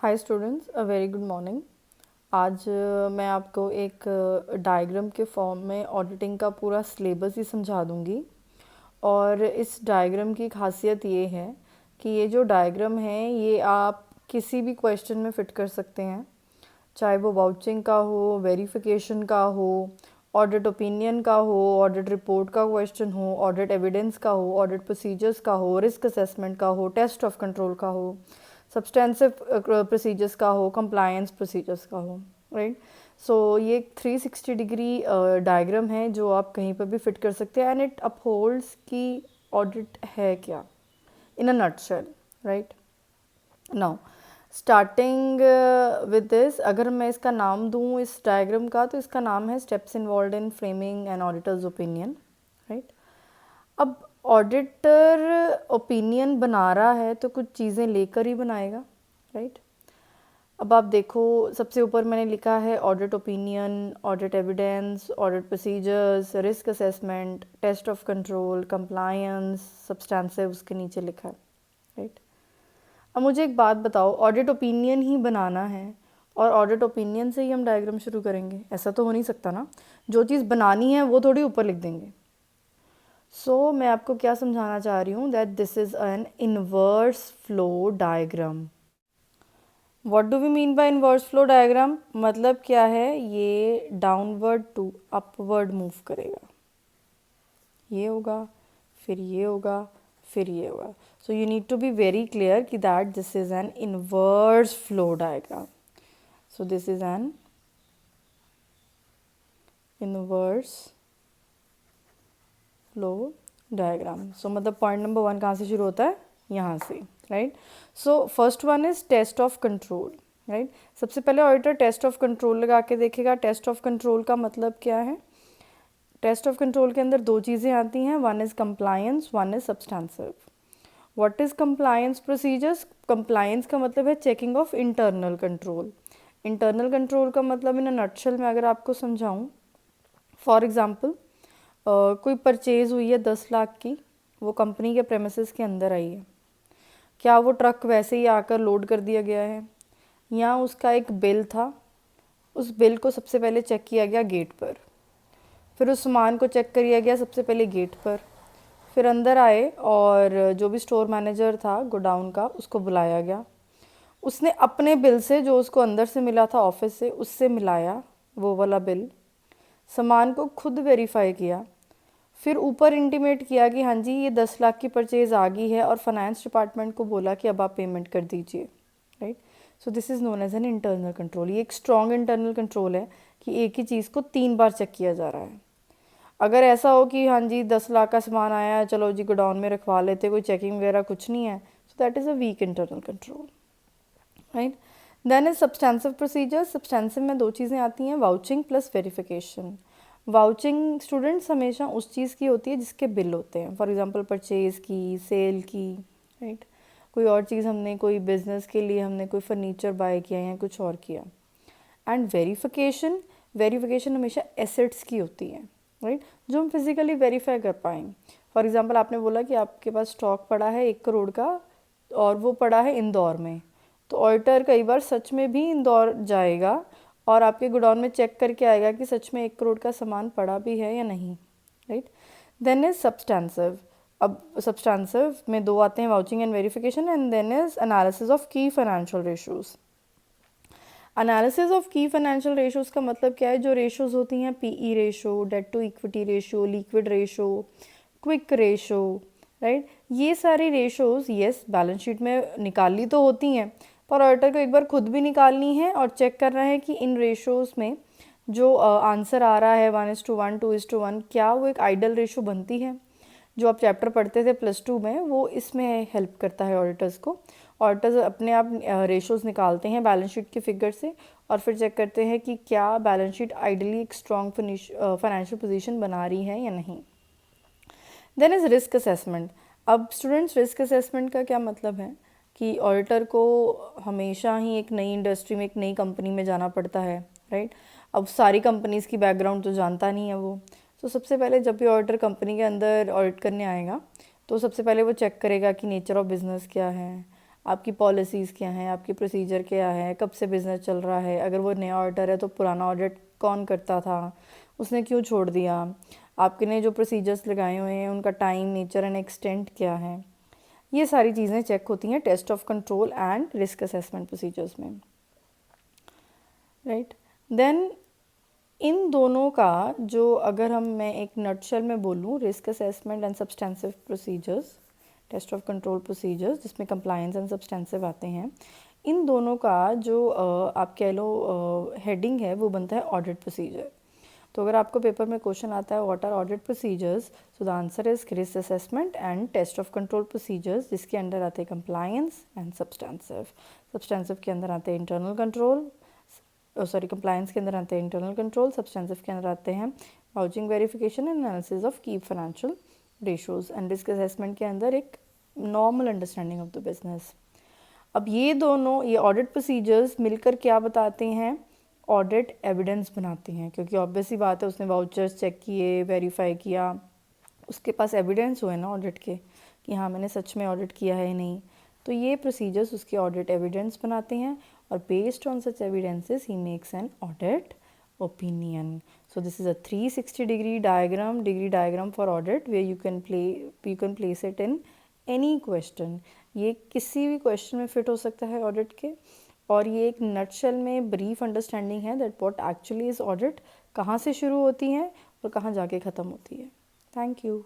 Hi students, a very good morning. आज मैं आपको एक डायग्राम के फॉर्म में ऑडिटिंग का पूरा सिलेबस ही समझा दूंगी। और इस डायग्राम की खासियत ये है कि ये जो डायग्राम है ये आप किसी भी क्वेश्चन में फ़िट कर सकते हैं, चाहे वो वाउचिंग का हो, वेरिफिकेशन का हो, ऑडिट ओपिनियन का हो, ऑडिट रिपोर्ट का क्वेश्चन हो, ऑडिट एविडेंस का हो, ऑडिट प्रोसीजर्स का हो, रिस्क असेसमेंट का हो, टेस्ट ऑफ कंट्रोल का हो, सब्सटेंसिव प्रोसीजर्स का हो, कंप्लायंस प्रोसीजर्स का हो, राइट। सो ये 360 डिग्री डायग्राम है जो आप कहीं पर भी फिट कर सकते हैं एंड इट अपहोल्ड्स कि ऑडिट है क्या in a nutshell, right. Now starting with this, अगर मैं इसका नाम दूँ इस डायग्राम का, तो इसका नाम है steps involve in framing an auditor's opinion, right. अब ऑडिटर ओपिनियन बना रहा है तो कुछ चीज़ें लेकर ही बनाएगा, राइट। अब आप देखो, सबसे ऊपर मैंने लिखा है audit opinion, audit evidence, audit procedures, risk assessment, test of control, compliance, substantive उसके नीचे लिखा है, राइट। अब मुझे एक बात बताओ, ऑडिट ओपिनियन ही बनाना है और ऑडिट ओपिनियन से ही हम डायग्राम शुरू करेंगे? ऐसा तो हो नहीं सकता ना। जो चीज़ बनानी है वो थोड़ी ऊपर लिख देंगे। सो मैं आपको क्या समझाना चाह रही हूँ, that this is an inverse flow diagram. What do we mean by inverse flow diagram? मतलब क्या है, ये डाउनवर्ड टू अपवर्ड मूव करेगा। ये होगा, फिर ये होगा, फिर ये होगा। So you need to be very clear कि that this is an inverse flow diagram. So this is an inverse flow diagram. So मतलब पॉइंट नंबर 1 कहाँ से शुरू होता है? यहाँ से, right. So first one is test of control, right. सबसे पहले ऑडिटर टेस्ट ऑफ कंट्रोल लगा के देखेगा। टेस्ट ऑफ कंट्रोल का मतलब क्या है? टेस्ट ऑफ कंट्रोल के अंदर दो चीज़ें आती हैं, one is compliance, one is substantive. What is compliance procedures? Compliance का मतलब है checking of internal control. Internal control का मतलब इन नटशेल में अगर आपको समझाऊँ, फॉर एग्ज़ाम्पल कोई परचेज़ हुई है 10 लाख की, वो कंपनी के प्रेमिसेस के अंदर आई है। क्या वो ट्रक वैसे ही आकर लोड कर दिया गया है, या उसका एक बिल था, उस बिल को सबसे पहले चेक किया गया गेट पर, फिर उस सामान को चेक किया गया सबसे पहले गेट पर, फिर अंदर आए और जो भी स्टोर मैनेजर था गोडाउन का उसको बुलाया गया। उसने अपने बिल से, जो उसको अंदर से मिला था ऑफिस से, उससे मिलाया वो वाला बिल, सामान को खुद वेरीफाई किया, फिर ऊपर इंटीमेट किया कि हाँ जी ये 10 लाख की परचेज़ आ गई है, और फाइनेंस डिपार्टमेंट को बोला कि अब आप पेमेंट कर दीजिए, right. So this is known as an internal control. ये एक स्ट्रॉन्ग इंटरनल कंट्रोल है कि एक ही चीज़ को 3 बार चेक किया जा रहा है। अगर ऐसा हो कि हाँ जी 10 लाख का सामान आया है, चलो जी गोडाउन में रखवा लेते, कोई चेकिंग वगैरह कुछ नहीं है, so that is a weak internal control, right. Then is substantive procedure. Substantive में दो चीज़ें आती हैं, vouching plus verification. Vouching students हमेशा उस चीज़ की होती है जिसके बिल होते हैं, फॉर एग्जांपल परचेज़ की, सेल की, राइट। कोई और चीज़ हमने, कोई बिजनेस के लिए हमने कोई फर्नीचर बाय किया या कुछ और किया। एंड वेरिफिकेशन, वेरिफिकेशन हमेशा एसेट्स की होती है, राइट, जो हम फिजिकली वेरीफाई कर पाएँ। फॉर एग्जांपल आपने बोला कि आपके पास स्टॉक पड़ा है 1 करोड़ का और वो पड़ा है इंदौर में, तो ऑडिटर कई बार सच में भी इंदौर जाएगा और आपके गोडाउन में चेक करके आएगा कि सच में 1 करोड़ का सामान पड़ा भी है या नहीं, राइट। Then is substantive. अब सब्सटेंसिव में दो आते हैं, vouching and verification, and then is analysis of की फाइनेंशियल रेशोज़। एनालिसिस ऑफ की फाइनेंशियल रेशोज़ का मतलब क्या है? जो रेशोज़ होती हैं, P E ratio, debt to equity ratio, liquid ratio, quick ratio, right. ये सारी रेशोज़ यस बैलेंस शीट में निकाली तो होती हैं, पर ऑडिटर को एक बार खुद भी निकालनी है और चेक करना है कि इन रेशोज़ में जो आंसर आ रहा है 1:1, 2:1, क्या वो एक आइडल रेशो बनती है। जो आप चैप्टर पढ़ते थे +2 में, वो इसमें हेल्प करता है ऑडिटर्स को। ऑडिटर्स अपने आप रेशोज़ निकालते हैं बैलेंस शीट के फिगर से और फिर चेक करते हैं कि क्या बैलेंस शीट आइडली एक स्ट्रॉन्ग फाइनेंशियल पोजीशन बना रही है या नहीं। Then is risk assessment. अब स्टूडेंट्स, रिस्क असेसमेंट का क्या मतलब है कि ऑडिटर को हमेशा ही एक नई इंडस्ट्री में, एक नई कंपनी में जाना पड़ता है, राइट। अब सारी कंपनीज़ की बैकग्राउंड तो जानता नहीं है वो, तो सबसे पहले जब भी ऑडिटर कंपनी के अंदर ऑडिट करने आएगा तो सबसे पहले वो चेक करेगा कि नेचर ऑफ बिज़नेस क्या है, आपकी पॉलिसीज़ क्या हैं, आपकी प्रोसीजर क्या है, कब से बिज़नेस चल रहा है, अगर वो नया ऑडिटर है तो पुराना ऑडिट कौन करता था, उसने क्यों छोड़ दिया, आपके ने जो प्रोसीजर्स लगाए हुए हैं उनका टाइम, नेचर एंड एक्सटेंट क्या है। ये सारी चीज़ें चेक होती हैं test of control and risk assessment procedures में, राइट। देन इन दोनों का जो अगर मैं एक नटशेल में बोलूँ, risk assessment and substantive procedures, test of control procedures जिसमें कंप्लायंस एंड सब्सटेंसिव आते हैं, इन दोनों का जो आप कह लो हेडिंग है वो बनता है ऑडिट प्रोसीजर। तो अगर आपको पेपर में क्वेश्चन आता है what are audit procedures, so the answer is risk assessment and test of control procedures, जिसके अंडर आते हैं कंप्लायंस एंड सब्सटेंसिव। सब्सटेंसिव के अंदर आते हैं इंटरनल कंट्रोल, कंप्लायंस के अंदर आते हैं इंटरनल कंट्रोल, सब्सटेंसिव के अंदर आते हैं vouching verification and analysis of की financial ratios, and risk assessment के अंदर एक normal understanding of the business. अब ये दोनों, ये ऑडिट प्रोसीजर्स मिलकर क्या बताते हैं, ऑडिट एविडेंस बनाते हैं, क्योंकि ऑब्वियस ही बात है उसने वाउचर्स चेक किए, वेरीफाई किया, उसके पास एविडेंस हुए ना ऑडिट के कि हाँ मैंने सच में ऑडिट किया है नहीं, तो ये प्रोसीजर्स उसके ऑडिट एविडेंस बनाते हैं, और based on such evidences he makes an audit opinion. So this is a 360 degree diagram for audit where you can place it in any question। ये किसी भी क्वेश्चन में फिट हो सकता है ऑडिट के, और ये एक नटशेल में ब्रीफ अंडरस्टैंडिंग है that what actually is audit, कहाँ से शुरू होती है और कहाँ जाके ख़त्म होती है। Thank you.